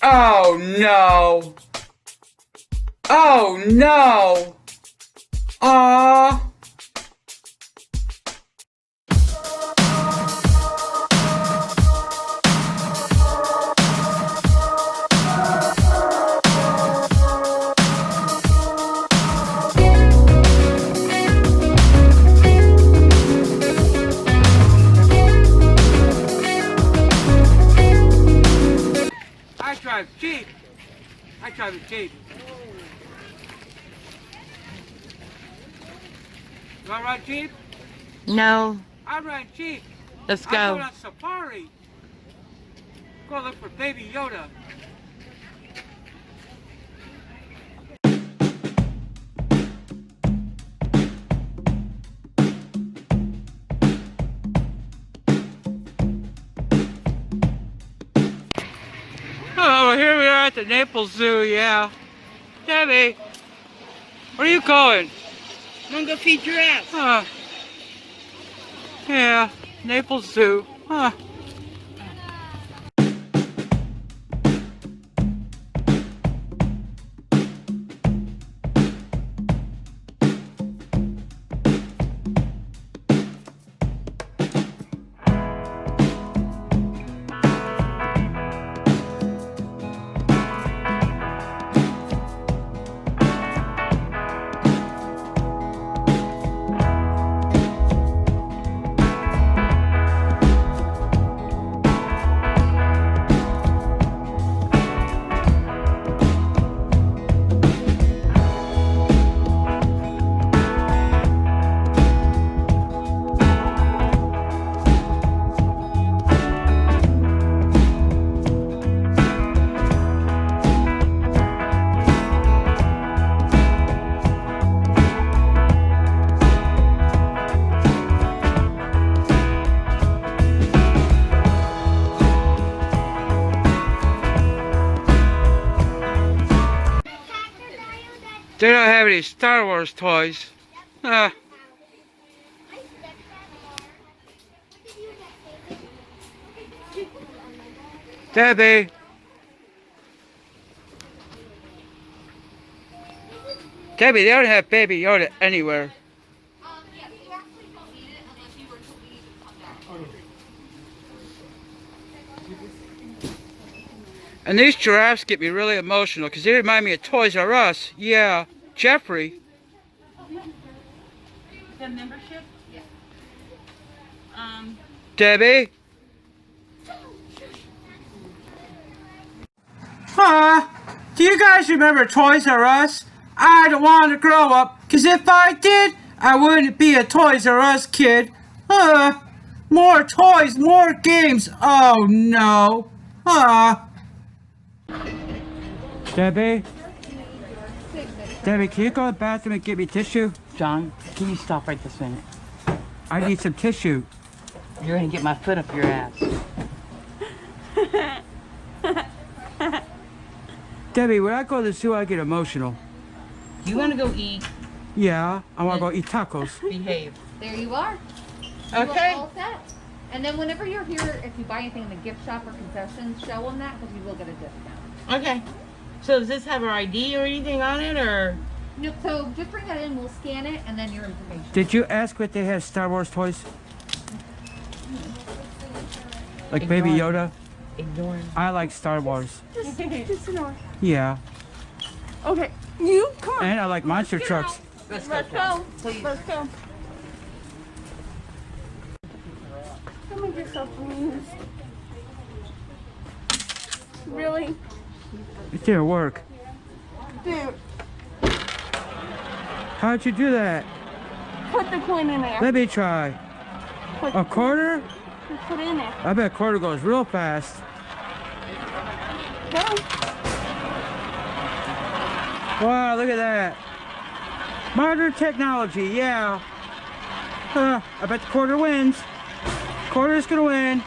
Oh no! Oh no! Aww! I drive cheap. I drive it cheap. You want to ride cheap? No. I ride cheap. Let's I go. go on safari. Go look for Baby Yoda. Oh, well, here we are at the Naples Zoo, yeah. Debbie, where are you going? I'm gonna go feed giraffes. Huh. Yeah, Naples Zoo. Huh. They don't have any Star Wars toys. Debbie. Debbie, they don't have Baby Yoda anywhere. Yeah, you actually don't need it unless you were to leave and come back. And these giraffes get me really emotional because they remind me of Toys R Us. Yeah, Jeffrey. The membership? Yeah. Debbie. Do you guys remember Toys R Us? I don't want to grow up because if I did, I wouldn't be a Toys R Us kid. More toys, more games. Oh no. Debbie? Debbie, can you go to the bathroom and get me tissue? John, can you stop right this minute? I need some tissue. You're gonna get my foot up your ass. Debbie, when I go to the zoo, I get emotional. You wanna go eat? Yeah, I want to go eat tacos. Behave. There you are. Okay. All set. And then whenever you're here, if you buy anything in the gift shop or concessions, show them that because you will get a discount. Okay. So does this have our ID or anything on it, or? Nope. So just bring that in. We'll scan it and then your information. Did you ask what they have Star Wars toys? Like Baby Ignore. Yoda? Ignore him. I like Star Wars. Just ignore. Yeah. Okay, you come on. And I like monster trucks. Let's Let's go. Please. Let's go. Come and get yourself please. Really? It didn't work. Dude, How'd you do that? put the coin in there. Let me try. Put, A quarter? put it in there. I bet a quarter goes real fast. Go. Wow, look at that. Modern technology, yeah. I bet the quarter wins. Quarter's gonna win.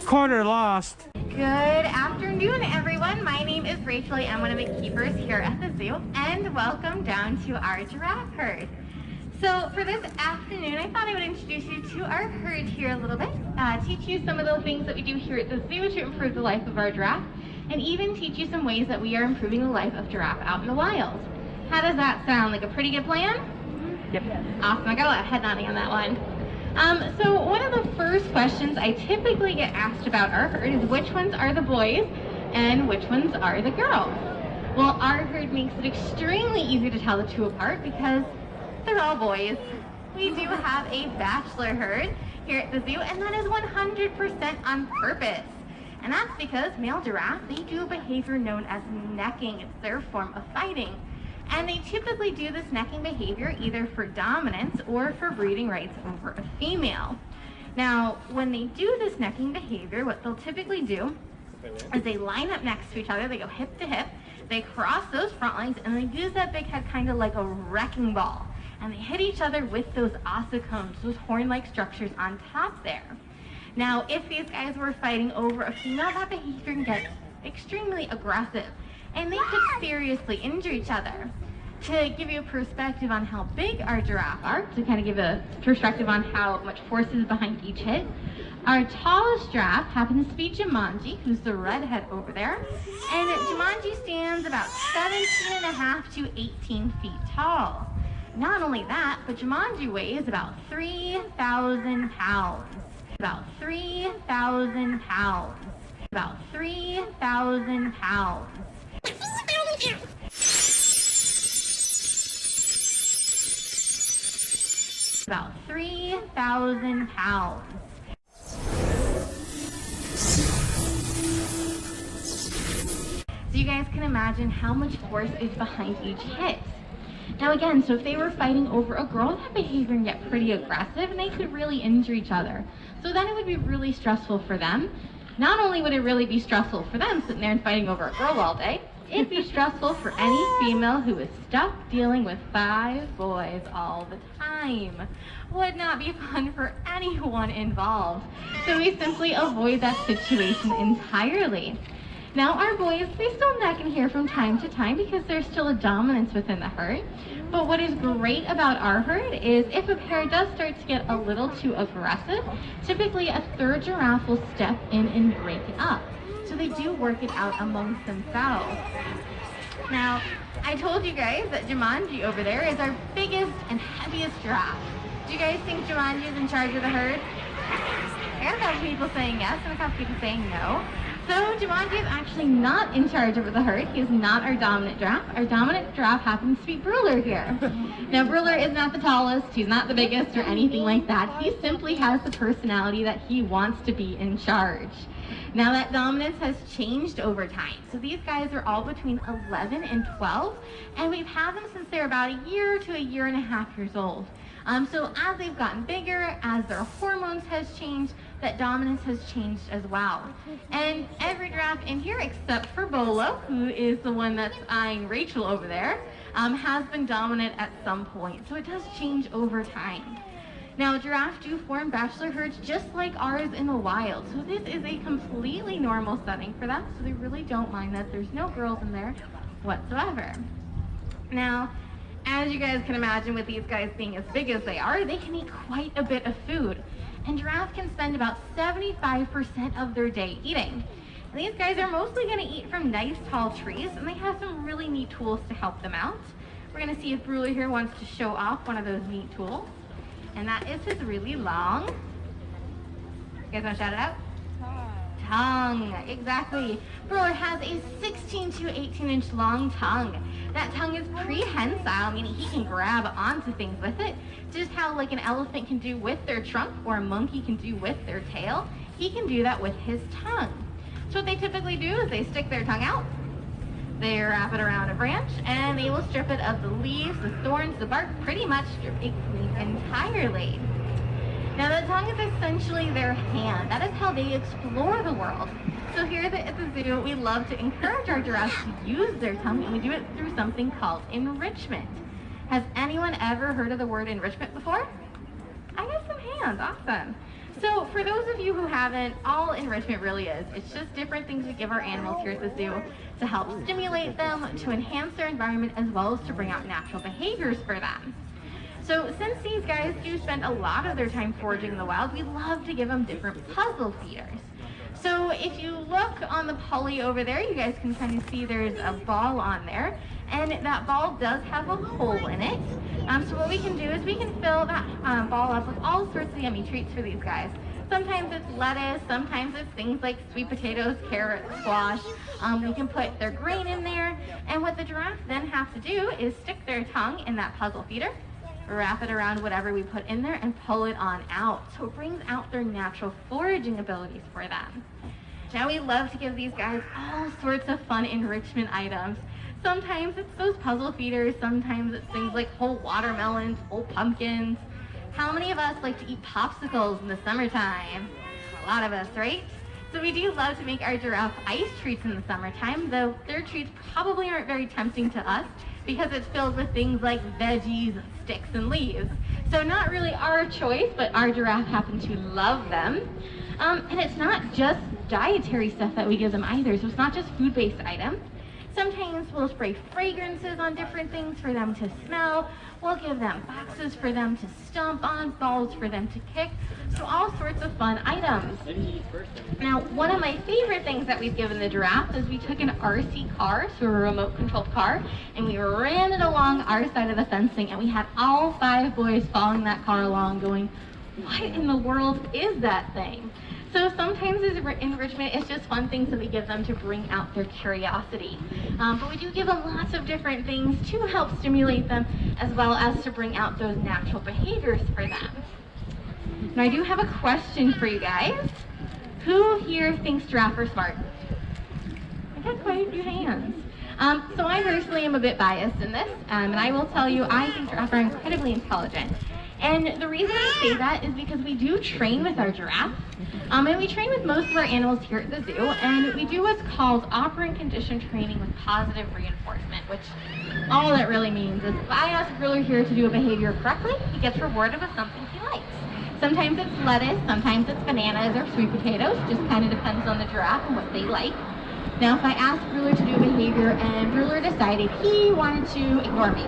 Quarter lost. Good afternoon, everyone. My name is Rachel. I'm one of the keepers here at the zoo, and welcome down to our giraffe herd. So for this afternoon, I thought I would introduce you to our herd here a little bit, teach you some of the things that we do here at the zoo to improve the life of our giraffe, and even teach you some ways that we are improving the life of giraffe out in the wild. How does that sound? Like a pretty good plan? Yep. Awesome. I got a lot of head nodding on that one. So one of the first questions I typically get asked about our herd is which ones are the boys and which ones are the girls. Well, our herd makes it extremely easy to tell the two apart because they're all boys. We do have a bachelor herd here at the zoo, and that is 100% on purpose. And that's because male giraffe, they do a behavior known as necking. It's their form of fighting. And they typically do this necking behavior either for dominance or for breeding rights over a female. Now, when they do this necking behavior, what they'll typically do is they line up next to each other, they go hip to hip, they cross those front legs, and they use that big head kind of like a wrecking ball. And they hit each other with those ossicones, those horn-like structures on top there. Now, if these guys were fighting over a female, that behavior can get extremely aggressive, and they could seriously injure each other. To give you a perspective on how big our giraffe are, to kind of give a perspective on how much force is behind each hit, our tallest giraffe happens to be Jumanji, who's the redhead over there, and Jumanji stands about 17.5 to 18 feet tall. Not only that, but Jumanji weighs about 3,000 pounds. About 3,000 pounds. About 3,000 pounds. About 3,000 pounds. So you guys can imagine how much force is behind each hit. Now again, so if they were fighting over a girl, that behavior can get pretty aggressive and they could really injure each other. So then it would be really stressful for them. Not only would it really be stressful for them sitting there and fighting over a girl all day, it'd be stressful for any female who is stuck dealing with 5 boys all the time. Would not be fun for anyone involved. So we simply avoid that situation entirely. Now our boys, they still neck in here from time to time because there's still a dominance within the herd. But what is great about our herd is if a pair does start to get a little too aggressive, typically a third giraffe will step in and break it up. So they do work it out amongst themselves. Now, I told you guys that Jumanji over there is our biggest and heaviest giraffe. Do you guys think Jumanji is in charge of the herd? I got a couple people saying yes and a couple people saying no. So Jumanji is actually not in charge of the herd. He is not our dominant giraffe. Our dominant giraffe happens to be Bruler here. Now Bruler is not the tallest, he's not the biggest or anything like that. He simply has the personality that he wants to be in charge. Now that dominance has changed over time. So these guys are all between 11 and 12, and we've had them since they're about a year to a year and a half years old. So as they've gotten bigger, as their hormones has changed, that dominance has changed as well. And every giraffe in here, except for Bolo, who is the one that's eyeing Rachel over there, has been dominant at some point. So it does change over time. Now, giraffes do form bachelor herds just like ours in the wild. So this is a completely normal setting for them. So they really don't mind that there's no girls in there whatsoever. Now, as you guys can imagine, with these guys being as big as they are, they can eat quite a bit of food. And giraffes can spend about 75% of their day eating. And these guys are mostly going to eat from nice tall trees, and they have some really neat tools to help them out. We're going to see if Bruler here wants to show off one of those neat tools. And that is his really long, you guys want to shout it out? Tongue, exactly. Bruler has a 16 to 18 inch long tongue. That tongue is prehensile, meaning he can grab onto things with it. Just how like an elephant can do with their trunk or a monkey can do with their tail, he can do that with his tongue. So what they typically do is they stick their tongue out, they wrap it around a branch, and they will strip it of the leaves, the thorns, the bark, pretty much strip it clean entirely. Now the tongue is essentially their hand. That is how they explore the world. So here at the zoo, we love to encourage our giraffes to use their tongue, and we do it through something called enrichment. Has anyone ever heard of the word enrichment before? I got some hands, awesome. So for those of you who haven't, all enrichment really is, it's just different things we give our animals here at the zoo to help stimulate them, to enhance their environment, as well as to bring out natural behaviors for them. So since these guys do spend a lot of their time foraging in the wild, we love to give them different puzzle feeders. So if you look on the pulley over there, you guys can kind of see there's a ball on there, and that ball does have a hole in it. So what we can do is we can fill that ball up with all sorts of yummy treats for these guys. Sometimes it's lettuce, sometimes it's things like sweet potatoes, carrots, squash. We can put their grain in there, and what the giraffe then have to do is stick their tongue in that puzzle feeder, wrap it around whatever we put in there, and pull it on out. So it brings out their natural foraging abilities for them. Now we love to give these guys all sorts of fun enrichment items. Sometimes it's those puzzle feeders, sometimes it's things like whole watermelons, whole pumpkins. How many of us like to eat popsicles in the summertime? A lot of us, right? So we do love to make our giraffe ice treats in the summertime, though their treats probably aren't very tempting to us because it's filled with things like veggies and sticks and leaves. So not really our choice, but our giraffe happen to love them. And it's not just dietary stuff that we give them either, so it's not just food-based items. Sometimes we'll spray fragrances on different things for them to smell. We'll give them boxes for them to stomp on, balls for them to kick. So all sorts of fun items. Now, one of my favorite things that we've given the giraffe is we took an RC car, so a remote controlled car, and we ran it along our side of the fencing, and we had all 5 boys following that car along going, what in the world is that thing? So sometimes as enrichment, it's just fun things that we give them to bring out their curiosity. But we do give them lots of different things to help stimulate them, as well as to bring out those natural behaviors for them. Now I do have a question for you guys. Who here thinks giraffes are smart? I got quite a few hands. So I personally am a bit biased in this, and I will tell you I think giraffes are incredibly intelligent. And the reason I say that is because we do train with our giraffe, and we train with most of our animals here at the zoo, and we do what's called operant condition training with positive reinforcement, which all that really means is if I ask Ruler here to do a behavior correctly, he gets rewarded with something he likes. Sometimes it's lettuce, sometimes it's bananas or sweet potatoes, just kind of depends on the giraffe and what they like. Now if I ask Ruler to do a behavior and Ruler decided he wanted to ignore me,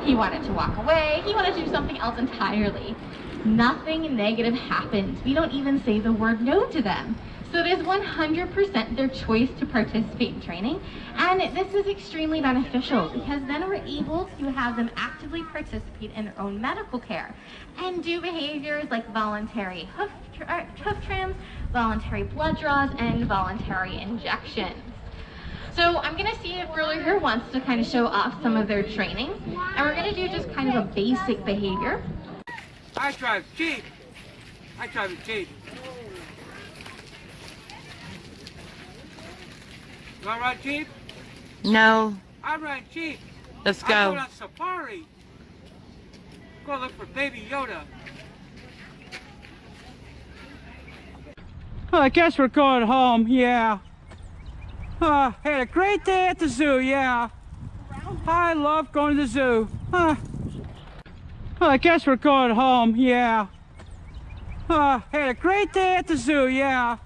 he wanted to walk away, he wanted to do something else entirely, nothing negative happens. We don't even say the word no to them. So it is 100% their choice to participate in training, and this is extremely beneficial because then we're able to have them actively participate in their own medical care and do behaviors like voluntary hoof trims, voluntary blood draws, and voluntary injections. So I'm going to see if Ruler here wants to kind of show off some of their training, and we're going to do just kind of a basic behavior. I drive Jeep. I drive a Jeep. You want to ride Jeep? No. I ride Jeep. Let's I'm go. going on safari. Go look for Baby Yoda. I guess we're going home, yeah. Had a great day at the zoo, yeah. I love going to the zoo. I guess we're going home, yeah. Had a great day at the zoo, yeah.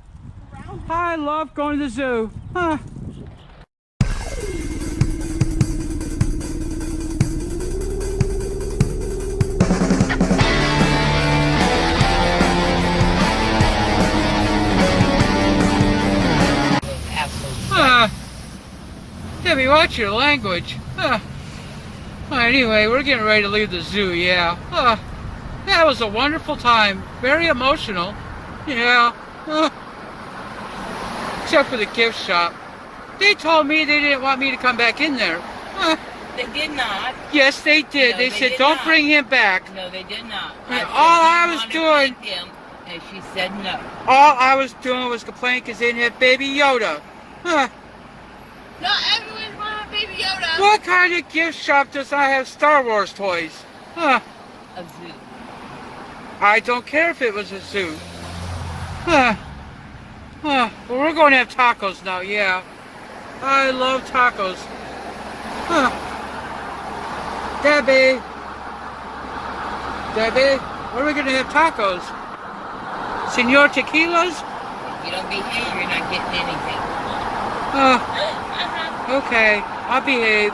I love going to the zoo. Debbie, watch your language. Anyway, we're getting ready to leave the zoo, yeah. That was a wonderful time. Very emotional. Yeah. Except for the gift shop. They told me they didn't want me to come back in there. They did not. Yes, they did. No, they they said, did don't not. bring him back. No, they did not. And I all I said, was "Do you wanna doing- take him?" And she said no. All I was doing was complaining because they didn't have Baby Yoda. Not everyone's gonna have Baby Yoda. What kind of gift shop does not have Star Wars toys? A zoo. I don't care if it was a zoo. Well, we're going to have tacos now, yeah. I love tacos. Debbie, when are we going to have tacos? Senor Tequilas? If you don't behave, you're not getting anything. Okay, I'll behave.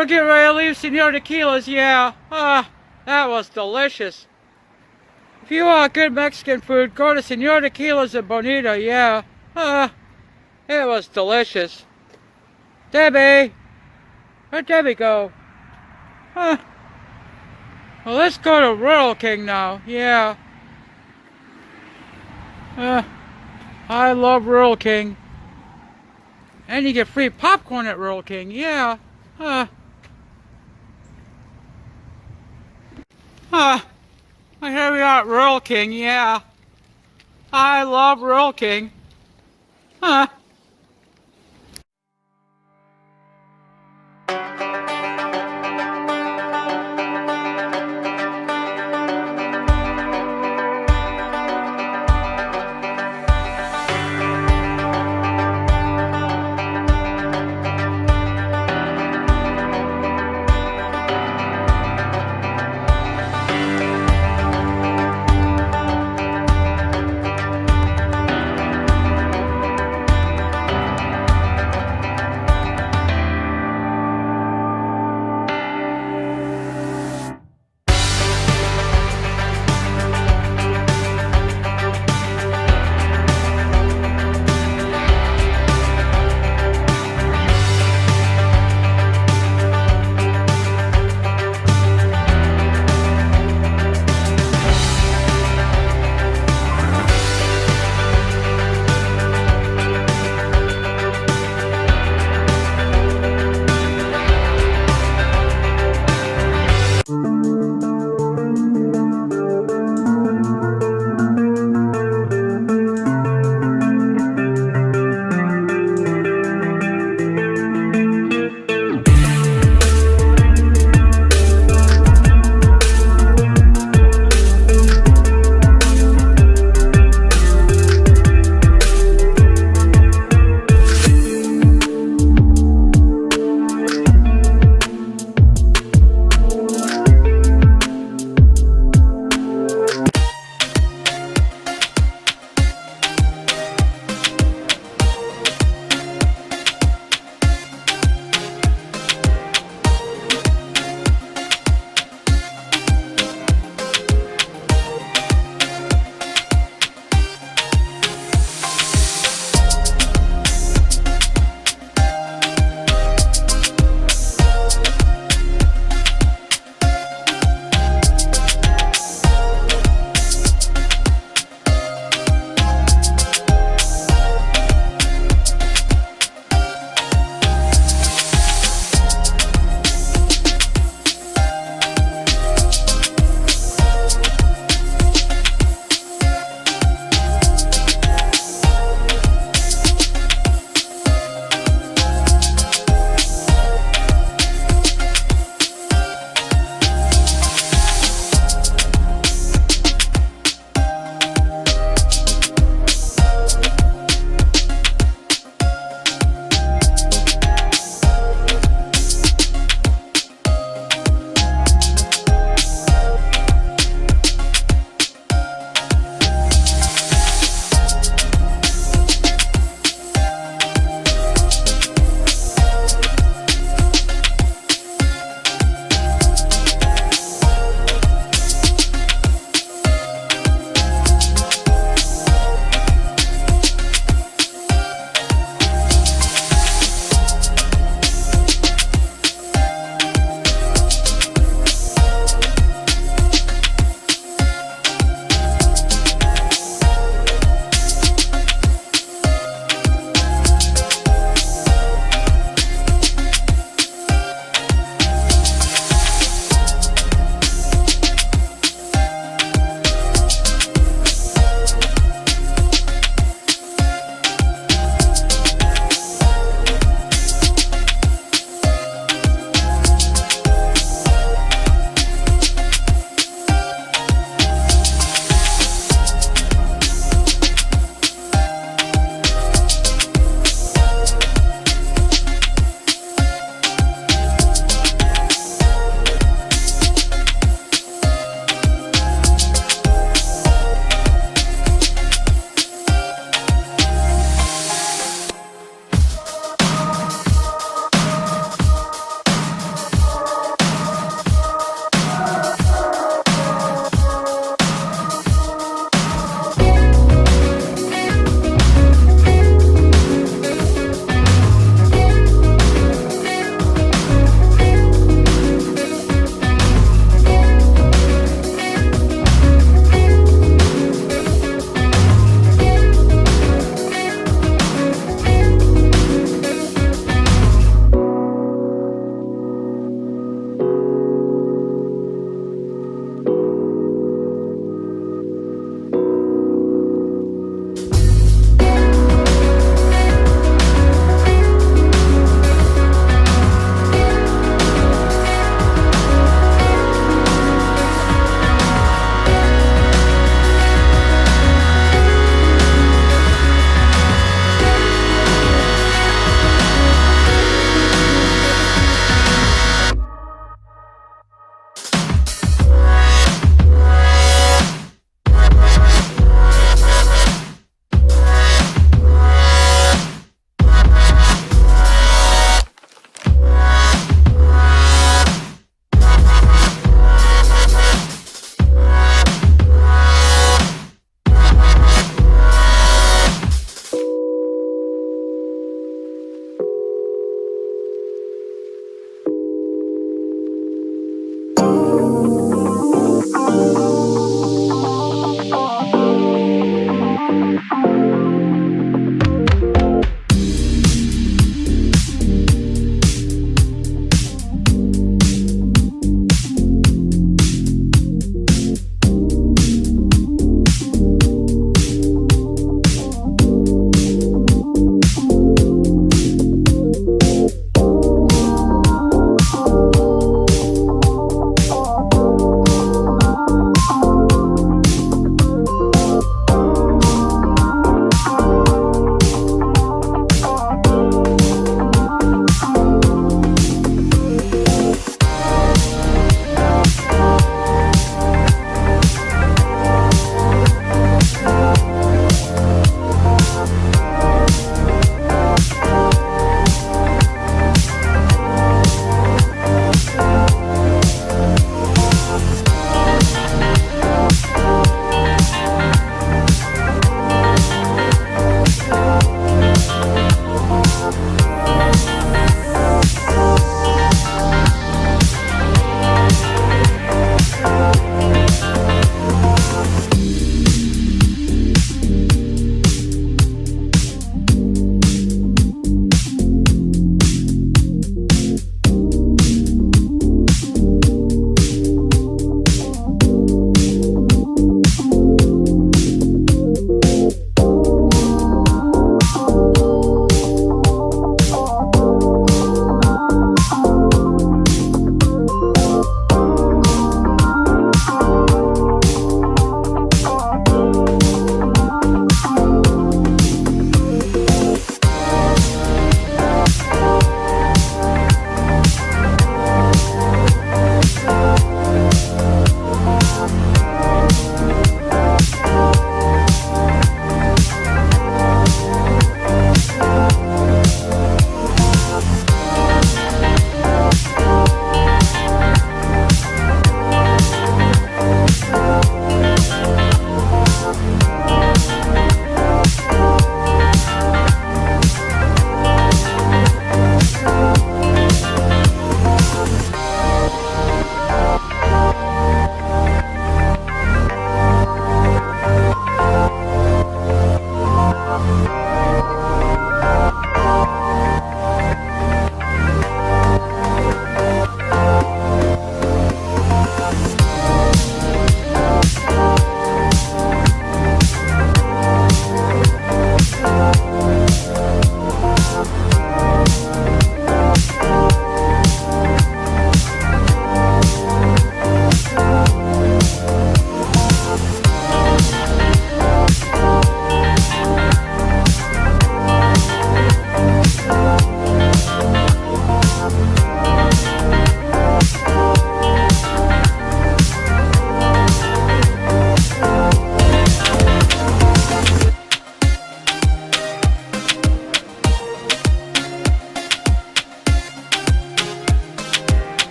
we're getting ready to leave Senor Tequila's, yeah. That was delicious. If you want good Mexican food, go to Senor Tequila's in Bonita, yeah. It was delicious. Debbie! Where'd Debbie go? Well, let's go to Rural King now, yeah. I love Rural King. And you get free popcorn at Rural King, yeah. Here we are at Rural King, yeah. I love Rural King.